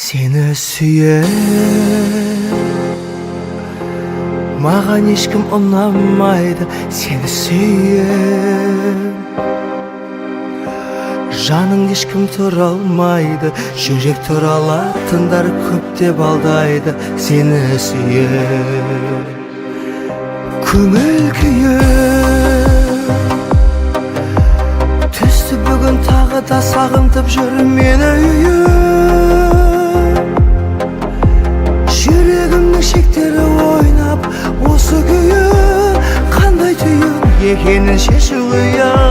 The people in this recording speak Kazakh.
Seni sүйем, маған ешкім ұнамайды. Seni sүйем, жаның ешкім тұра алмайды. Жүрек тұралатындар көп деп алдайды. Seni sүйем, көңіл күйім түсті бүгін, тағы да сағынтып жүр мені үйім. Жүрегімнің шектері ойнап, осы күйі қандай түйін екенін шешу қиын.